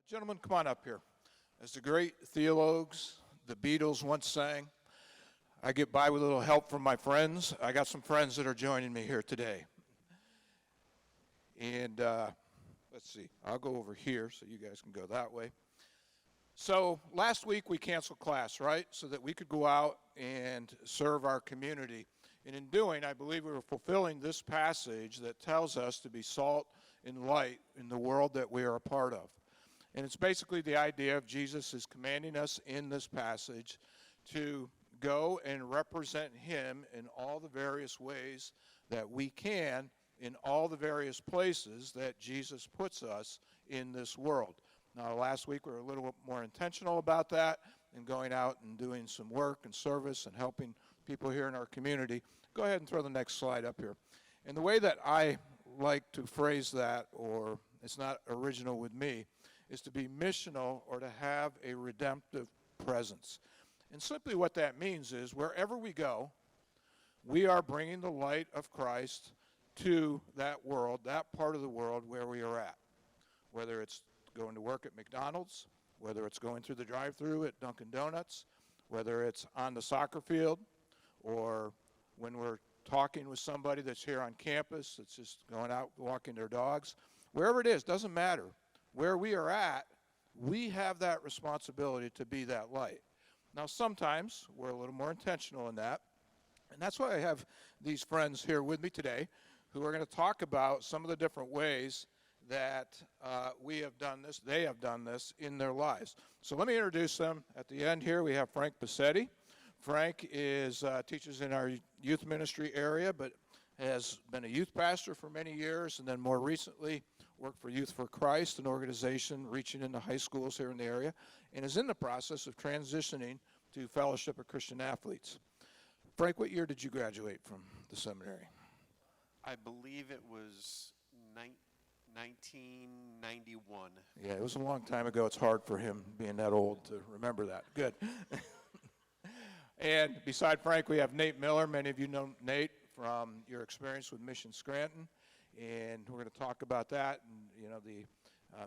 Gentlemen, come on up here. As the great theologues, the Beatles once sang, I get by with a little help from my friends. I got some friends that are joining me here today. And let's see, I'll go over here so you guys can go that way. So last week we canceled class, right? So that we could go out and serve our community. And in doing, I believe we were fulfilling this passage that tells us to be salt and light in the world that we are a part of. And it's basically the idea of Jesus is commanding us in this passage to go and represent him in all the various ways that we can, in all the various places that Jesus puts us in this world. Now, last week we were a little more intentional about that and going out and doing some work and service and helping people here in our community. Go ahead and throw the next slide up here. And the way that I like to phrase that, or it's not original with me, is to be missional or to have a redemptive presence. And simply what that means is wherever we go, we are bringing the light of Christ to that world, that part of the world where we are at. Whether it's going to work at McDonald's, whether it's going through the drive-thru at Dunkin' Donuts, whether it's on the soccer field, or when we're talking with somebody that's here on campus, that's just going out walking their dogs. Wherever it is, doesn't matter. Where we are at, we have that responsibility to be that light. Now, sometimes we're a little more intentional in that, and that's why I have these friends here with me today who are going to talk about some of the different ways that we have done this, they have done this in their lives. So let me introduce them. At the end here, we have Frank Bassetti. Frank teaches in our youth ministry area, but has been a youth pastor for many years, and then more recently worked for Youth for Christ, an organization reaching into high schools here in the area, and is in the process of transitioning to Fellowship of Christian Athletes. Frank, what year did you graduate from the seminary? I believe it was 1991. Yeah, it was a long time ago. It's hard for him, being that old, to remember that. Good. And beside Frank, we have Nate Miller. Many of you know Nate from your experience with Mission Scranton, and we're going to talk about that and the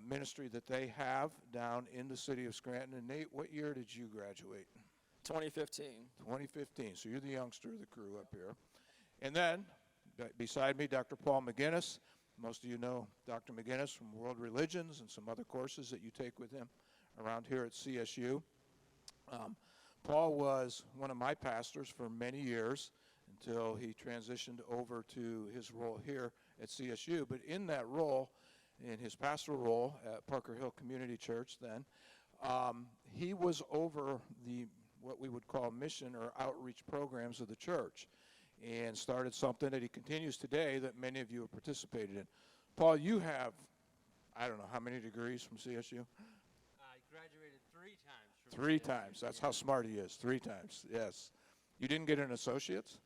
ministry that they have down in the city of Scranton. And Nate, what year did you graduate? 2015. 2015. So you're the youngster of the crew up here. And then beside me, Dr. Paul McGinnis. Most of you know Dr. McGinnis from World Religions and some other courses that you take with him around here at CSU. Paul was one of my pastors for many years until he transitioned over to his role here at CSU. But in that role, in his pastoral role at Parker Hill Community Church then, he was over what we would call mission or outreach programs of the church, and started something that he continues today that many of you have participated in. Paul, you have, I don't know, how many degrees from CSU? I graduated 3 times. Three times. That's how smart he is. 3 times, yes. You didn't get an associate's?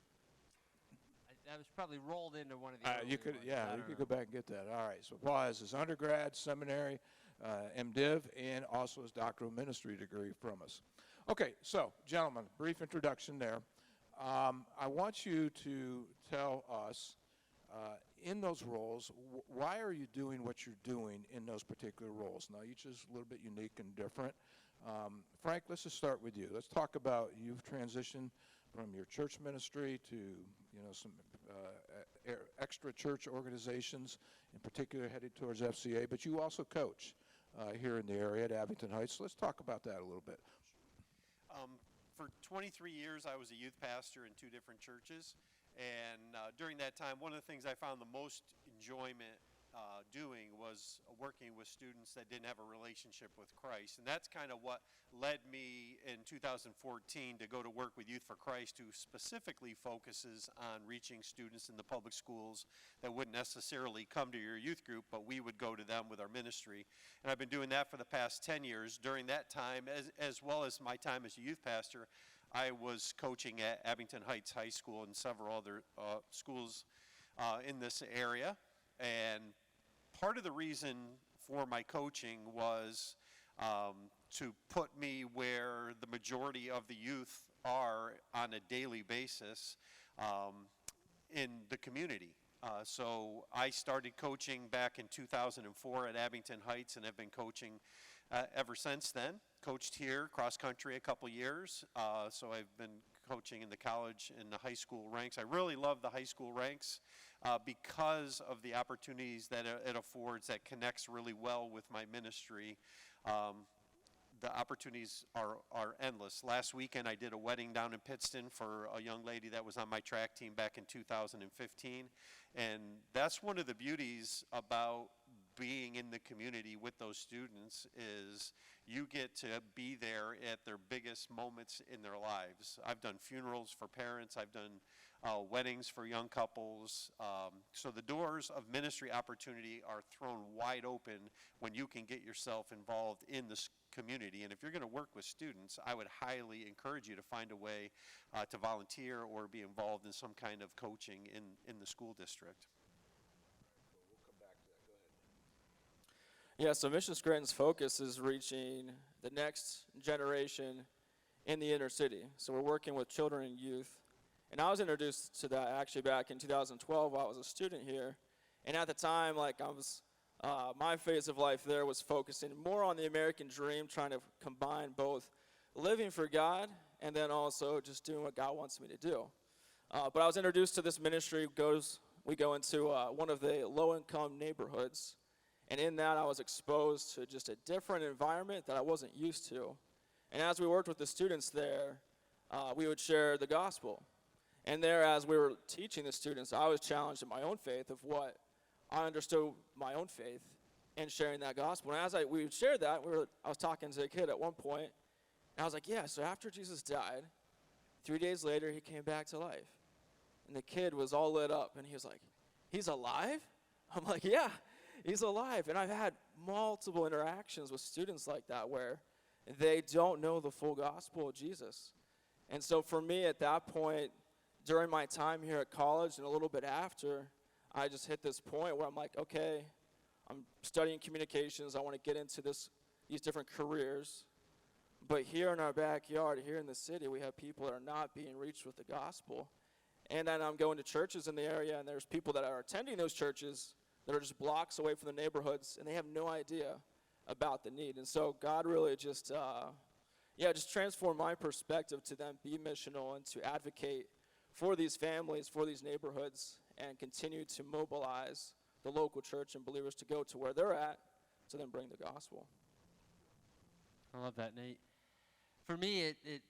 I was probably rolled into one of the You could, ones. yeah, you could go back and get that. All right. So Paul has his undergrad, seminary, MDiv, and also his doctoral ministry degree from us. Okay, so gentlemen, brief introduction there. I want you to tell us, in those roles, why are you doing what you're doing in those particular roles? Now, each is a little bit unique and different. Frank, let's just start with you. Let's talk about you've transitioned from your church ministry to some extra church organizations, in particular headed towards FCA, but you also coach here in the area at Abington Heights. So let's talk about that a little bit. For 23 years, I was a youth pastor in 2 different churches, and during that time, one of the things I found the most enjoyment doing was working with students that didn't have a relationship with Christ. And that's kind of what led me in 2014 to go to work with Youth for Christ, who specifically focuses on reaching students in the public schools that wouldn't necessarily come to your youth group, but we would go to them with our ministry. And I've been doing that for the past 10 years. During that time, as well as my time as a youth pastor, I was coaching at Abington Heights High School and several other schools in this area. And part of the reason for my coaching was to put me where the majority of the youth are on a daily basis in the community. So I started coaching back in 2004 at Abington Heights and have been coaching ever since then. Coached here, cross country, a couple years. So I've been coaching in the college and the high school ranks. I really love the high school ranks because of the opportunities that it affords that connects really well with my ministry. The opportunities are endless. Last weekend I did a wedding down in Pittston for a young lady that was on my track team back in 2015. And that's one of the beauties about being in the community with those students is you get to be there at their biggest moments in their lives. I've done funerals for parents. I've done weddings for young couples. So the doors of ministry opportunity are thrown wide open when you can get yourself involved in this community. And if you're going to work with students, I would highly encourage you to find a way to volunteer or be involved in some kind of coaching in the school district. Yeah, so Mission Scranton's focus is reaching the next generation in the inner city. So we're working with children and youth. And I was introduced to that actually back in 2012 while I was a student here. And at the time, my phase of life there was focusing more on the American dream, trying to combine both living for God and then also just doing what God wants me to do. But I was introduced to this ministry. We go into one of the low-income neighborhoods. And in that, I was exposed to just a different environment that I wasn't used to. And as we worked with the students there, we would share the gospel. And there, as we were teaching the students, I was challenged in my own faith of what I understood my own faith and sharing that gospel. And as we would share that, I was talking to a kid at one point, and I was like, yeah, so after Jesus died, 3 days later, he came back to life. And the kid was all lit up, and he was like, he's alive? I'm like, yeah. He's alive. And I've had multiple interactions with students like that where they don't know the full gospel of Jesus. And so for me at that point, during my time here at college and a little bit after, I just hit this point where I'm like, okay, I'm studying communications. I want to get into these different careers. But here in our backyard, here in the city, we have people that are not being reached with the gospel. And then I'm going to churches in the area, and there's people that are attending those churches that are just blocks away from the neighborhoods, and they have no idea about the need. And so God really just transformed my perspective to then be missional and to advocate for these families, for these neighborhoods, and continue to mobilize the local church and believers to go to where they're at to then bring the gospel. I love that, Nate. For me, it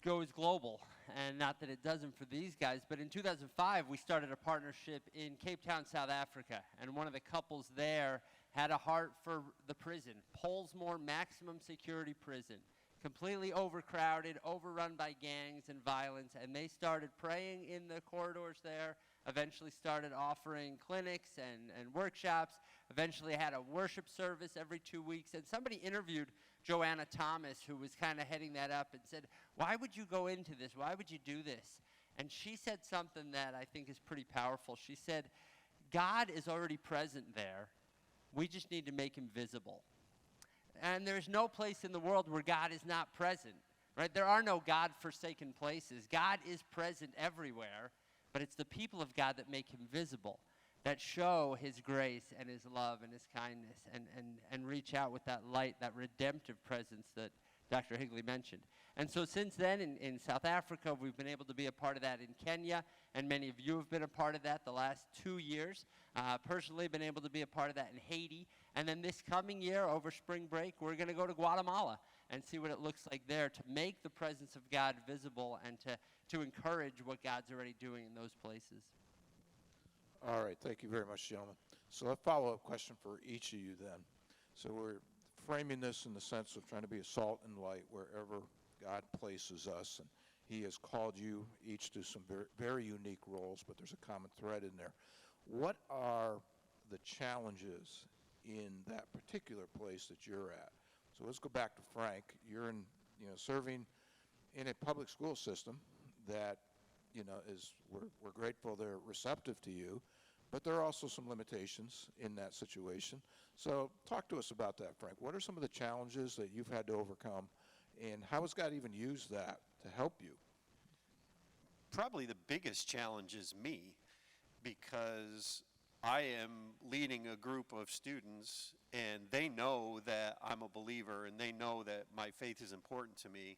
goes global, and not that it doesn't for these guys, but in 2005, we started a partnership in Cape Town, South Africa, and one of the couples there had a heart for the prison, Pollsmoor Maximum Security Prison, completely overcrowded, overrun by gangs and violence, and they started praying in the corridors there, eventually started offering clinics and workshops, eventually had a worship service every 2 weeks, and somebody interviewed Joanna Thomas, who was kind of heading that up, and said, why would you go into this? Why would you do this? And she said something that I think is pretty powerful. She said, God is already present there. We just need to make him visible. And there's no place in the world where God is not present, right? There are no God-forsaken places. God is present everywhere, but it's the people of God that make him visible, that show his grace and his love and his kindness and reach out with that light, that redemptive presence that Dr. Higley mentioned. And so since then in South Africa, we've been able to be a part of that in Kenya, and many of you have been a part of that the last 2 years. Personally, been able to be a part of that in Haiti. And then this coming year, over spring break, we're going to go to Guatemala and see what it looks like there to make the presence of God visible and to encourage what God's already doing in those places. All right, thank you very much, gentlemen. So a follow-up question for each of you then. So we're framing this in the sense of trying to be a salt and light wherever God places us, and he has called you each to some very, very unique roles, but there's a common thread in there. What are the challenges in that particular place that you're at? So let's go back to Frank. You're serving in a public school system that we're grateful they're receptive to you, but there are also some limitations in that situation. So talk to us about that, Frank. What are some of the challenges that you've had to overcome, and how has God even used that to help you? Probably the biggest challenge is me, because I am leading a group of students, and they know that I'm a believer, and they know that my faith is important to me.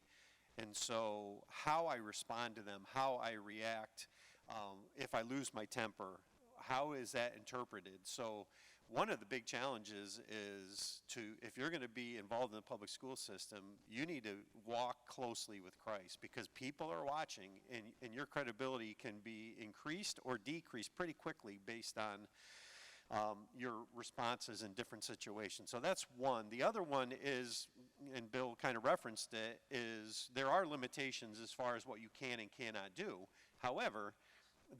And so how I respond to them, how I react, if I lose my temper, how is that interpreted? So one of the big challenges is if you're going to be involved in the public school system, you need to walk closely with Christ, because people are watching, and your credibility can be increased or decreased pretty quickly based on your responses in different situations. So that's one. The other one is, and Bill kind of referenced it, is there are limitations as far as what you can and cannot do. However,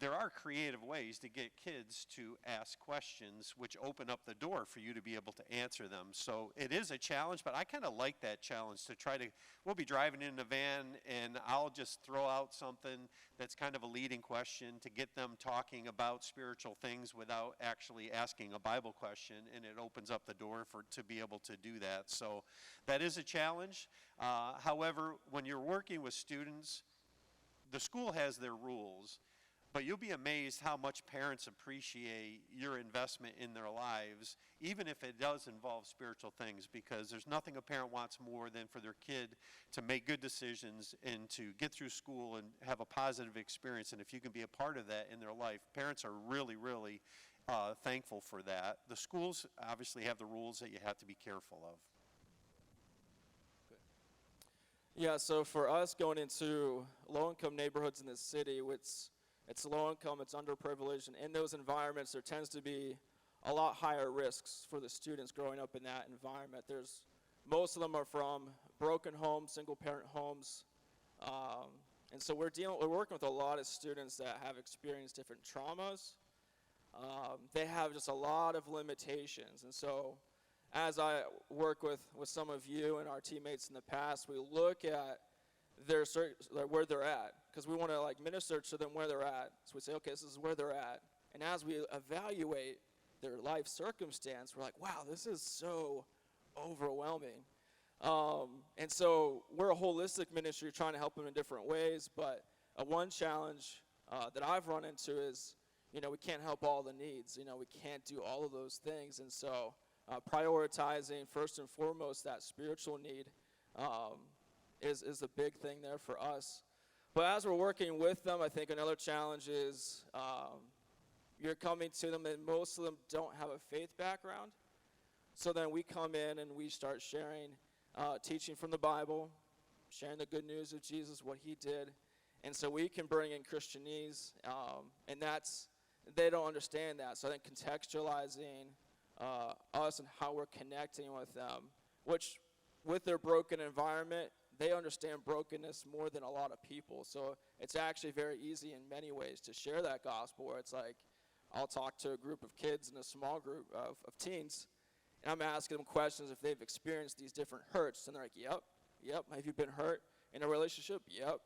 there are creative ways to get kids to ask questions which open up the door for you to be able to answer them. So it is a challenge, but I kind of like that challenge to try to, we'll be driving in a van and I'll just throw out something that's kind of a leading question to get them talking about spiritual things without actually asking a Bible question, and it opens up the door to be able to do that. So that is a challenge. However, when you're working with students, the school has their rules. But you'll be amazed how much parents appreciate your investment in their lives, even if it does involve spiritual things, because there's nothing a parent wants more than for their kid to make good decisions and to get through school and have a positive experience. And if you can be a part of that in their life, parents are really, really thankful for that. The schools obviously have the rules that you have to be careful of. Yeah, so for us going into low-income neighborhoods in the city, it's low income, it's underprivileged, and in those environments there tends to be a lot higher risks for the students growing up in that environment. Most of them are from broken homes, single parent homes, and so we're working with a lot of students that have experienced different traumas. They have just a lot of limitations, and so as I work with some of you and our teammates in the past, we look at where they're at, because we want to minister to them where they're at. So we say, okay, this is where they're at. And as we evaluate their life circumstance, we're like, wow, this is so overwhelming. And so we're a holistic ministry trying to help them in different ways. But one challenge that I've run into is, we can't help all the needs. We can't do all of those things. And so prioritizing first and foremost that spiritual need is a big thing there for us. But as we're working with them, I think another challenge is you're coming to them and most of them don't have a faith background. So then we come in and we start sharing teaching from the Bible, sharing the good news of Jesus, what he did. And so we can bring in Christianese, and they don't understand that. So I think contextualizing us and how we're connecting with them, which with their broken environment, they understand brokenness more than a lot of people. So it's actually very easy in many ways to share that gospel, where it's like I'll talk to a group of kids in a small group of teens, and I'm asking them questions if they've experienced these different hurts. And they're like, yep. Have you been hurt in a relationship? Yep.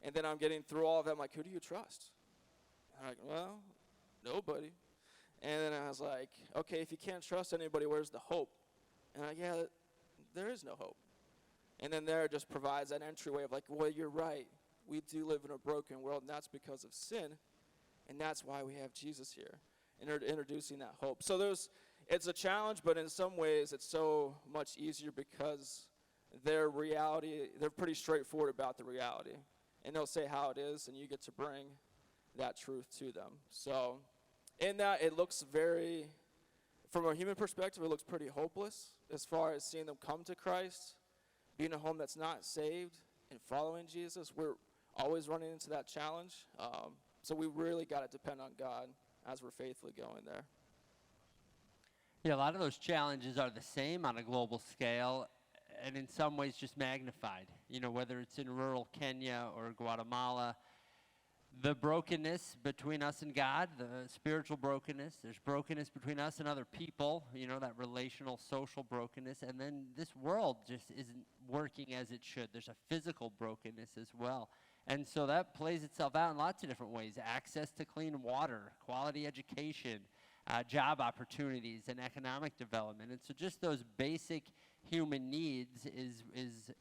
And then I'm getting through all of them, like, who do you trust? And I'm like, well, nobody. And then I was like, okay, if you can't trust anybody, where's the hope? And I'm like, yeah, there is no hope. And then there just provides that entryway of like, well, you're right. We do live in a broken world, and that's because of sin. And that's why we have Jesus here, introducing that hope. So it's a challenge, but in some ways it's so much easier because they're pretty straightforward about the reality. And they'll say how it is, and you get to bring that truth to them. So in that, it looks from a human perspective, it looks pretty hopeless as far as seeing them come to Christ. Being a home that's not saved and following Jesus, we're always running into that challenge. So we really got to depend on God as we're faithfully going there. Yeah, a lot of those challenges are the same on a global scale, and in some ways just magnified. Whether it's in rural Kenya or Guatemala, the brokenness between us and God, the spiritual brokenness, there's brokenness between us and other people, that relational, social brokenness, and then this world just isn't working as it should. There's a physical brokenness as well. And so that plays itself out in lots of different ways. Access to clean water, quality education, job opportunities, and economic development. And so just those basic human needs is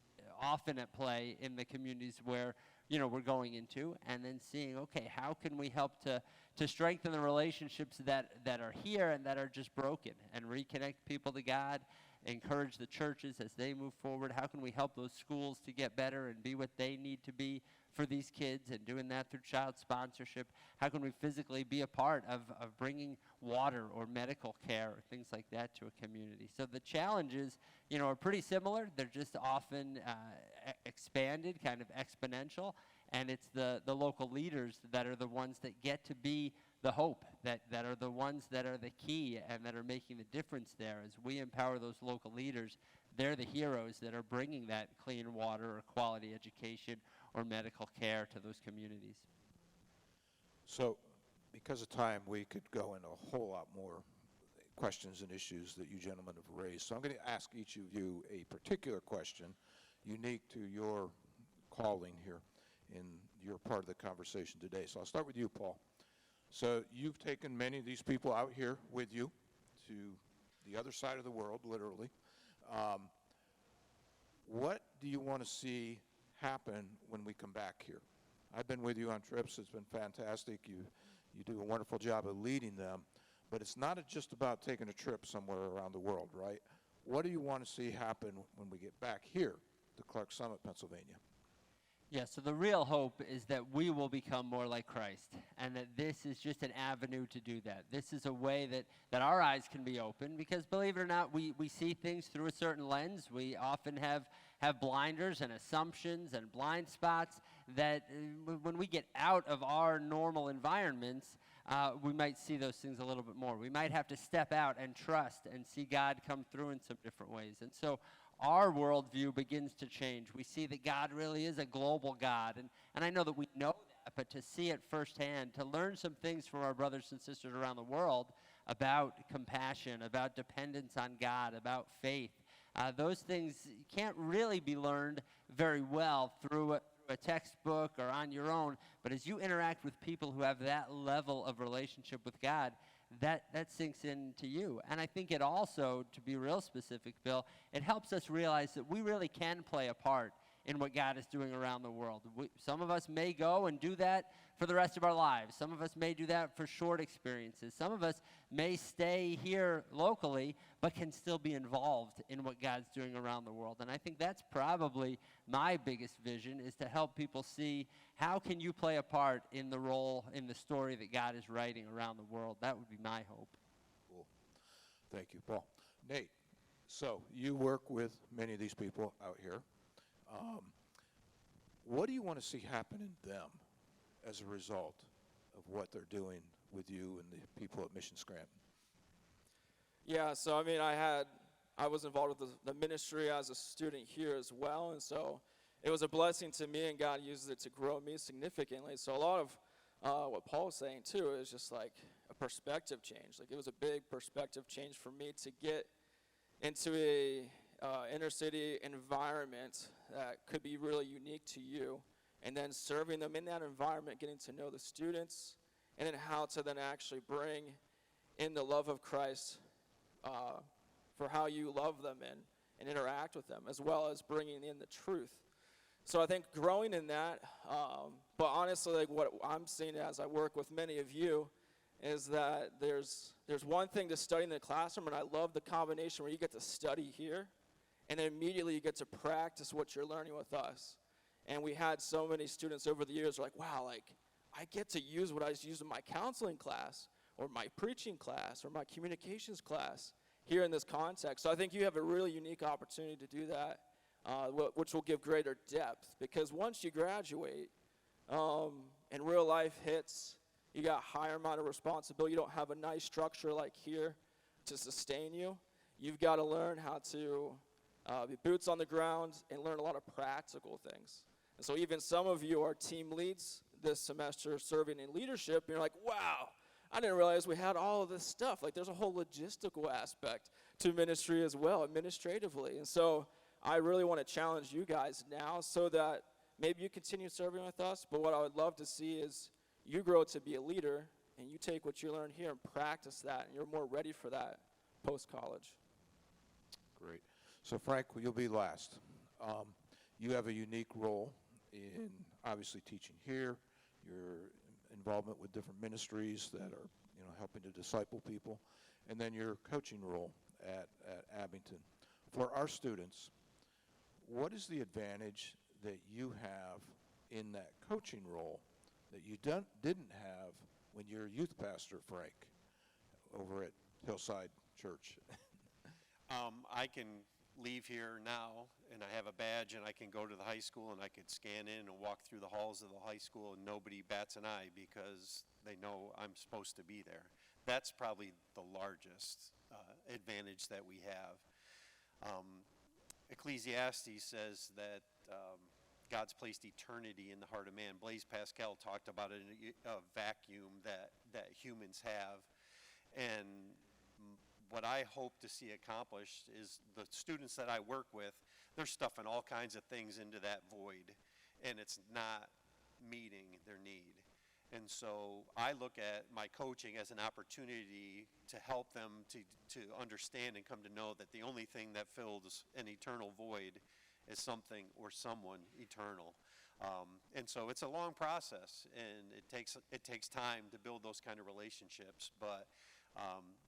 often at play in the communities where we're going into, and then seeing, okay, how can we help to strengthen the relationships that are here and that are just broken, and reconnect people to God, encourage the churches as they move forward. How can we help those schools to get better and be what they need to be for these kids, and doing that through child sponsorship? How can we physically be a part of bringing water or medical care or things like that to a community? So the challenges, are pretty similar. They're just often expanded, kind of exponential, and it's the local leaders that are the ones that get to be the hope, that are the ones that are the key and that are making the difference there. As we empower those local leaders, they're the heroes that are bringing that clean water or quality education or medical care to those communities. So, because of time, we could go into a whole lot more questions and issues that you gentlemen have raised. So I'm going to ask each of you a particular question unique to your calling here in your part of the conversation today. So I'll start with you, Paul. So you've taken many of these people out here with you to the other side of the world, literally. What do you want to see happen when we come back here? I've been with you on trips. It's been fantastic. You do a wonderful job of leading them. But it's not just about taking a trip somewhere around the world, right? What do you want to see happen when we get back here to Clark Summit, Pennsylvania? Yeah, so the real hope is that we will become more like Christ, and that this is just an avenue to do that. This is a way that our eyes can be open, because believe it or not, we see things through a certain lens. We often have blinders and assumptions and blind spots that when we get out of our normal environments, we might see those things a little bit more. We might have to step out and trust and see God come through in some different ways. And so our worldview begins to change. We see that God really is a global God. And I know that we know that, but to see it firsthand, to learn some things from our brothers and sisters around the world about compassion, about dependence on God, about faith, those things can't really be learned very well through a textbook or on your own. But as you interact with people who have that level of relationship with God, that sinks into you. And I think it also, to be real specific, Bill, it helps us realize that we really can play a part in what God is doing around the world. Some of us may go and do that for the rest of our lives. Some of us may do that for short experiences. Some of us may stay here locally, but can still be involved in what God's doing around the world. And I think that's probably my biggest vision, is to help people see, how can you play a part in the role, in the story that God is writing around the world? That would be my hope. Cool. Thank you, Paul. Nate, so you work with many of these people out here. What do you want to see happen in them as a result of what they're doing with you and the people at Mission Scranton? Yeah, so I was involved with the ministry as a student here as well, and so it was a blessing to me, and God used it to grow me significantly. So a lot of what Paul was saying too is just like a perspective change. Like, it was a big perspective change for me to get into a inner city environment that could be really unique to you, and then serving them in that environment, getting to know the students, and then how to then actually bring in the love of Christ for how you love them and interact with them, as well as bringing in the truth. So I think growing in that, but honestly, like, what I'm seeing as I work with many of you is that there's one thing to study in the classroom, and I love the combination where you get to study here, and then immediately you get to practice what you're learning with us. And we had so many students over the years like, wow, like, I get to use what I used in my counseling class or my preaching class or my communications class here in this context. So I think you have a really unique opportunity to do that, which will give greater depth. Because once you graduate and real life hits, you got a higher amount of responsibility. You don't have a nice structure like here to sustain you. You've got to learn how to be boots on the ground and learn a lot of practical things. And so even some of you are team leads this semester serving in leadership, and you're like, wow, I didn't realize we had all of this stuff. Like, there's a whole logistical aspect to ministry as well, administratively. And so I really want to challenge you guys now so that maybe you continue serving with us, but what I would love to see is you grow to be a leader, and you take what you learn here and practice that, and you're more ready for that post-college. Great. So Frank, you'll be last. You have a unique role in obviously teaching here, your involvement with different ministries that are, helping to disciple people, and then your coaching role at Abington. For our students, what is the advantage that you have in that coaching role that you didn't have when you're youth pastor, Frank, over at Hillside Church? I can leave here now and I have a badge and I can go to the high school and I could scan in and walk through the halls of the high school and nobody bats an eye because they know I'm supposed to be there. That's probably the largest advantage that we have. Ecclesiastes says that God's placed eternity in the heart of man. Blaise Pascal talked about it in a vacuum that humans have. And what I hope to see accomplished is the students that I work with, they're stuffing all kinds of things into that void, and it's not meeting their need. And so I look at my coaching as an opportunity to help them to understand and come to know that the only thing that fills an eternal void is something or someone eternal. And so it's a long process, and it takes time to build those kind of relationships, but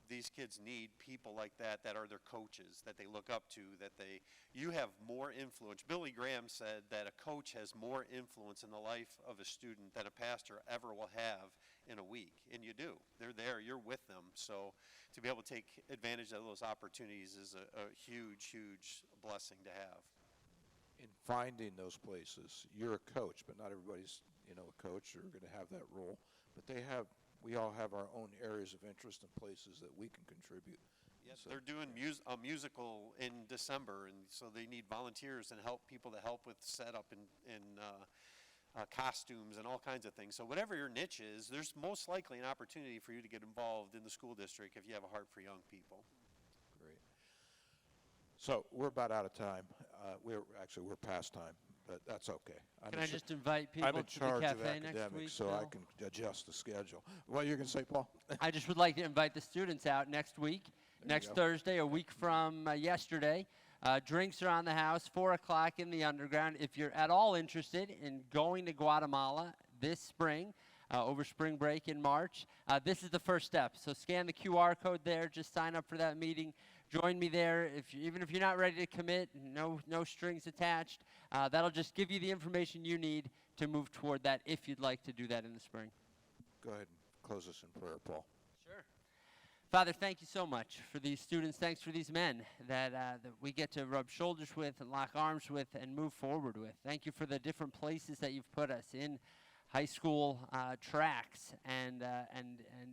these kids need people like that are their coaches, that they look up to, you have more influence. Billy Graham said that a coach has more influence in the life of a student than a pastor ever will have in a week, and you do. They're there, you're with them, so to be able to take advantage of those opportunities is a huge, huge blessing to have. In finding those places, you're a coach, but not everybody's, a coach or going to have that role, but we all have our own areas of interest and places that we can contribute. Yes, they're doing a musical in December, and so they need volunteers and people to help with setup and costumes and all kinds of things. So whatever your niche is, there's most likely an opportunity for you to get involved in the school district if you have a heart for young people. Great. So we're about out of time. We're past time, but that's okay. Can I just invite people I'm in to the charge of cafe next academics, week? so Bill? I can adjust the schedule. What you're going to say, Paul? I just would like to invite the students out next week, next Thursday, a week from yesterday. Drinks are on the house, 4 o'clock in the underground. If you're at all interested in going to Guatemala this spring, over spring break in March, this is the first step. So scan the QR code there, just sign up for that meeting. Join me there. Even if you're not ready to commit, no strings attached. That'll just give you the information you need to move toward that if you'd like to do that in the spring. Go ahead and close us in prayer, Paul. Sure. Father, thank you so much for these students. Thanks for these men that we get to rub shoulders with and lock arms with and move forward with. Thank you for the different places that you've put us in high school tracks and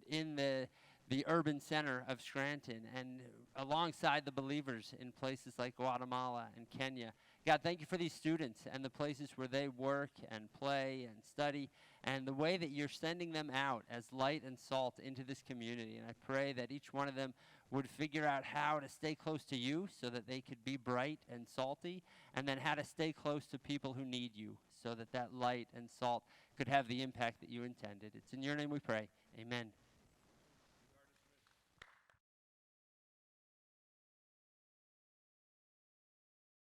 in the urban center of Scranton and alongside the believers in places like Guatemala and Kenya. God, thank you for these students and the places where they work and play and study and the way that you're sending them out as light and salt into this community. And I pray that each one of them would figure out how to stay close to you so that they could be bright and salty, and then how to stay close to people who need you so that that light and salt could have the impact that you intended. It's in your name we pray. Amen.